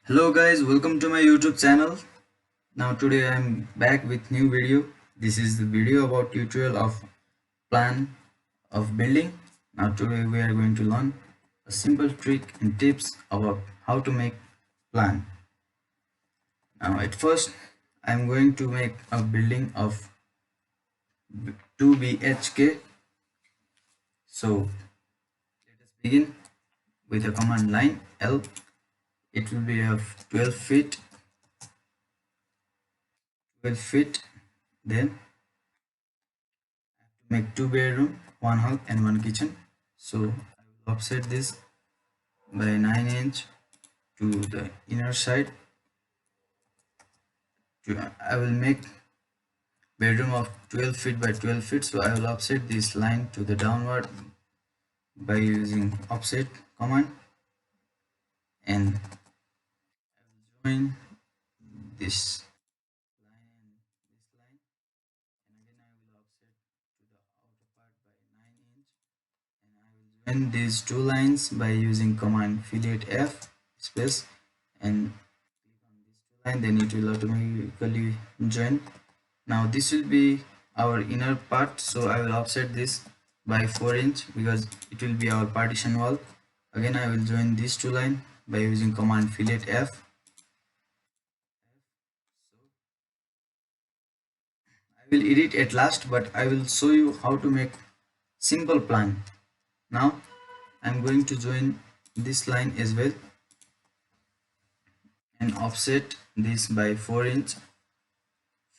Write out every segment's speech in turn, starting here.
Hello guys, welcome to my YouTube channel. Now today I'm back with new video. This is the video about tutorial of plan of building. Now today we are going to learn a simple trick and tips about how to make plan. Now at first I'm going to make a building of 2 BHK. So let us begin with a command line L. It will be of 12 feet. Then make 2 bedroom, 1 hall and 1 kitchen. So I will offset this by 9 inch to the inner side. I will make bedroom of 12 feet by 12 feet. So I will offset this line to the downward by using offset command, and join this line and this line, and again I will offset to the outer part by 9 inch, and I will join these two lines by using command fillet F space and click on this two line, then it will automatically join. Now this will be our inner part, so I will offset this by 4 inch because it will be our partition wall. Again I will join these two line by using command fillet F. So I will edit at last, but I will show you how to make simple plan. Now I'm going to join this line as well and offset this by 4 inch.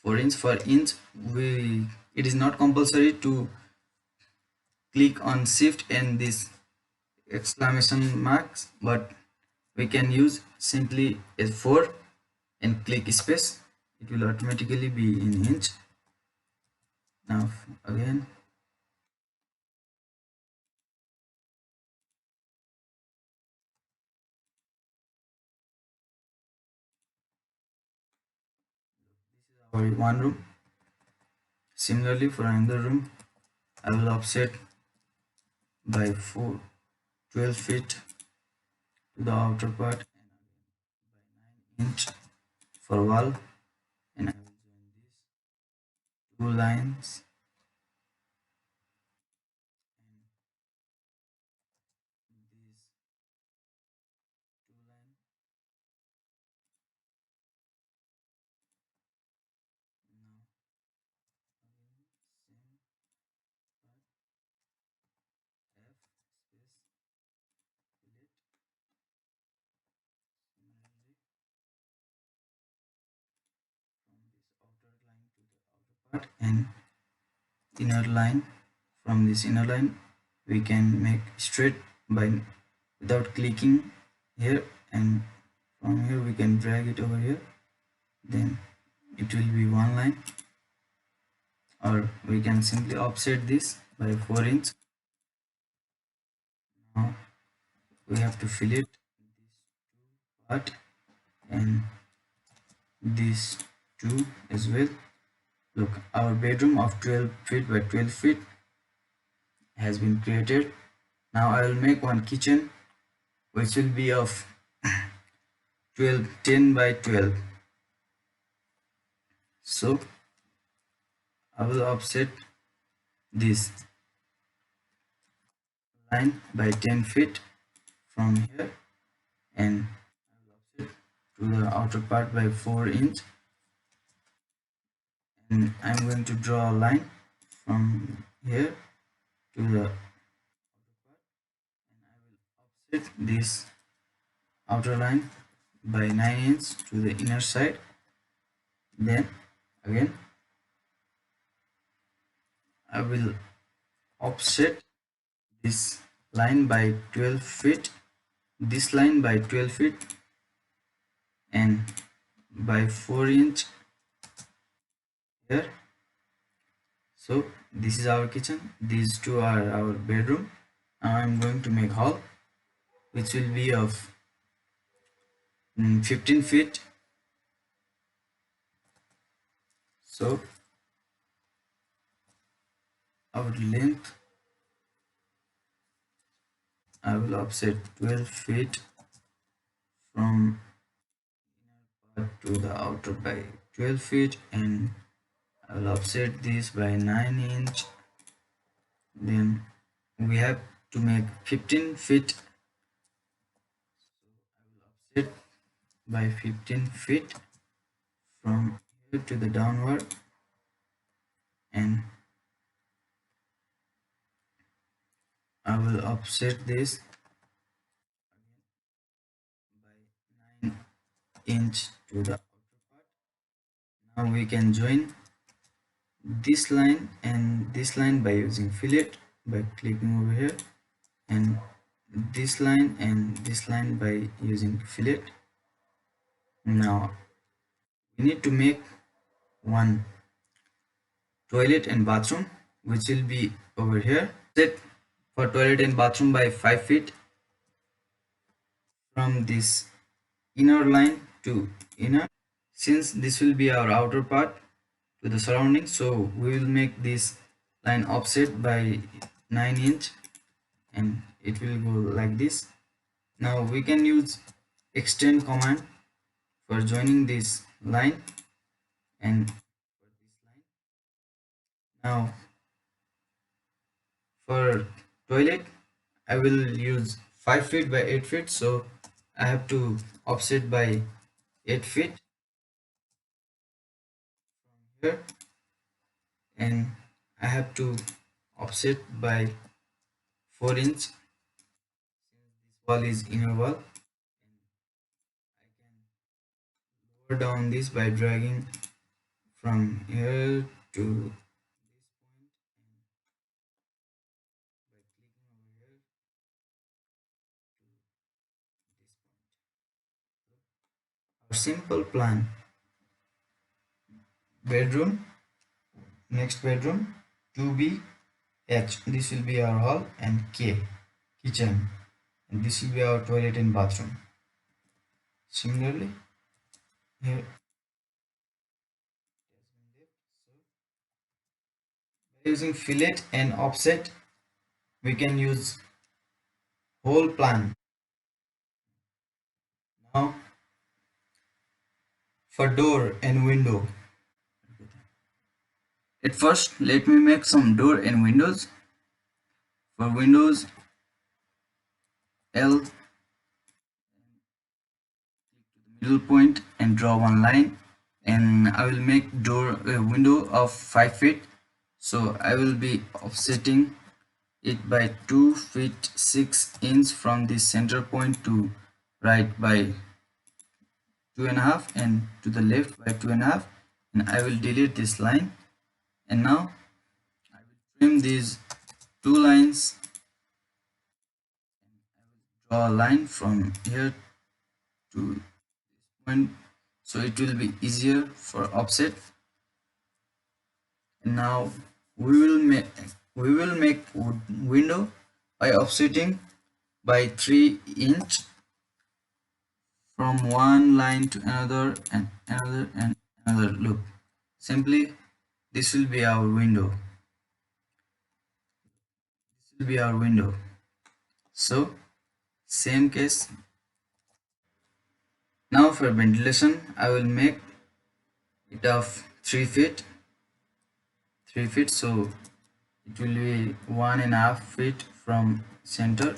4 inch for inch, it is not compulsory to click on shift and this exclamation marks, but we can use simply F4 and click space. It will automatically be in inch. Now again for one room. Similarly for another room, I will offset by 12 feet to the outer part and by 9 inch for wall, and I will join these two lines and these two lines. Now again same part F space fillet. Similarly from this outer line to the outer part and inner line, from this inner line we can make straight by without clicking here, and from here we can drag it over here, then it will be one line, or we can simply offset this by 4 inch. Now we have to fillet this two part and these two as well. Look, our bedroom of 12 feet by 12 feet has been created. Now I will make one kitchen which will be of 10 by 12. So I will offset this line by 10 feet from here, and I will offset to the outer part by 4 inch, and I'm going to draw a line from here to the outer part, and I will offset this outer line by 9 inch to the inner side. Then again I will offset this line by 12 feet, this line by 12 feet, and by 4 inch here. So this is our kitchen, these two are our bedroom. Now I'm going to make hall which will be of 15 feet. So our length, I will offset 12 feet from the outer by 12 feet, and I will offset this by 9 inch. Then we have to make 15 feet, offset by 15 feet from here to the downward, and I will offset this by 9 inch to the outer part. Now we can join this line and this line by using fillet, by clicking over here, and this line and this line by using fillet. Now we need to make one toilet and bathroom, which will be over here. Set for toilet and bathroom by 5 feet from this inner line to inner. Since this will be our outer part to the surrounding, so we will make this line offset by 9 inch, and it will go like this. Now we can use extend command for joining this line and for this line. Now for toilet I will use 5 feet by 8 feet, so I have to offset by 8 feet here, and I have to offset by 4 inch since this wall is inner wall. I can lower down this by dragging from here to this point, and by clicking over here to this point. Our simple plan: bedroom, next bedroom, 2B, H, this will be our hall, and K, kitchen, and this will be our toilet and bathroom. Similarly here by using fillet and offset we can use whole plan. Now for door and window, at first let me make some door and windows. For windows, L, middle point and draw one line, and I will make door window of 5 feet, so I will be offsetting it by 2 feet 6 inch from the center point to right by 2.5 and to the left by 2.5, and I will delete this line. And now I will trim these two lines. Draw a line from here to this point, so it will be easier for offset. And now we will make window by offsetting by 3 inch from one line to another and another and another loop. Simply this will be our window. This will be our window. So same case. Now for ventilation I will make it of 3 feet, 3 feet, so it will be 1.5 feet from center.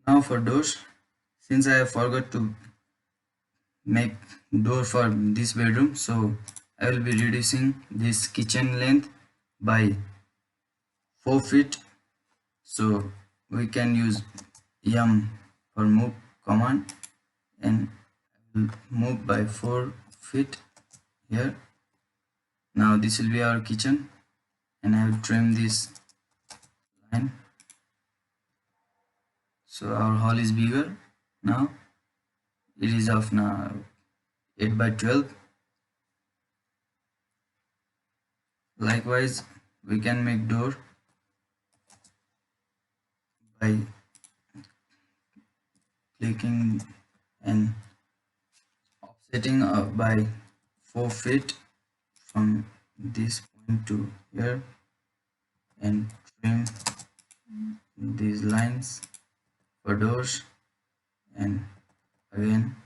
Now for doors, since I forgot to make door for this bedroom, so I will be reducing this kitchen length by 4 feet, so we can use yum for move command, and I will move by 4 feet here. Now this will be our kitchen, and I will trim this line so our hall is bigger. Now it is of now 8 by 12. Likewise we can make door by clicking and offsetting by 4 feet from this point to here, and trim these lines for doors, and again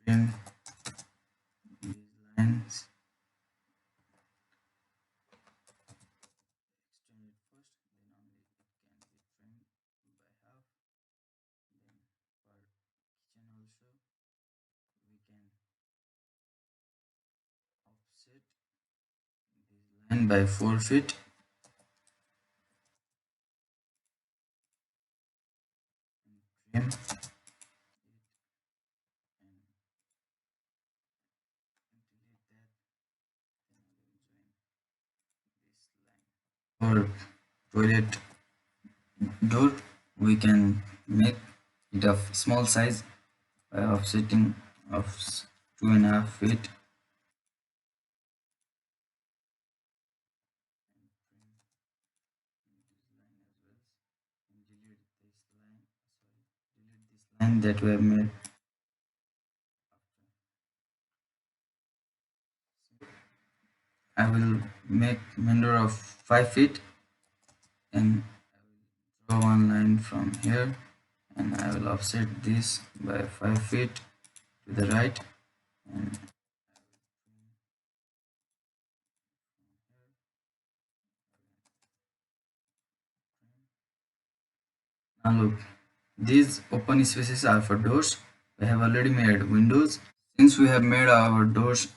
trim these lines, extend it first, then only it can be trimmed by half. Then for kitchen also we can offset this line by 4 feet and trim it and delete that, then again join this line. For toilet door we can make it of small size by offsetting of 2.5 feet. Line that we have made. I will make measure of 5 feet and draw one line from here, and I will offset this by 5 feet to the right, and now look, these open spaces are for doors. We have already made windows. Since we have made our doors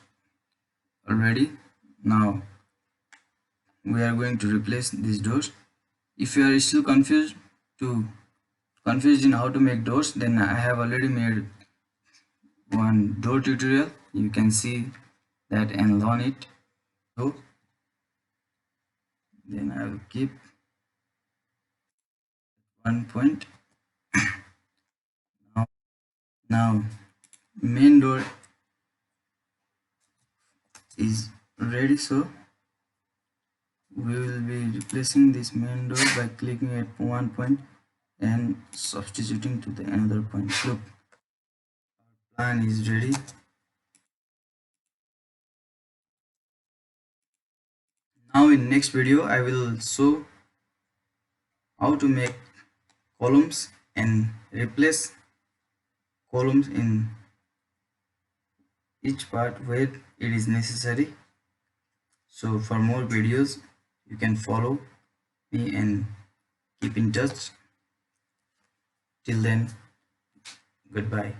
already, now we are going to replace these doors. If you are still confused in how to make doors, then I have already made one door tutorial. You can see that and learn it. So then I will keep one point. Now main door is ready, so we will be replacing this main door by clicking at one point and substituting to the another point. Look, plan is ready. Now in next video I will show how to make columns and replace columns in each part where it is necessary. So for more videos you can follow me and keep in touch. Till then, goodbye.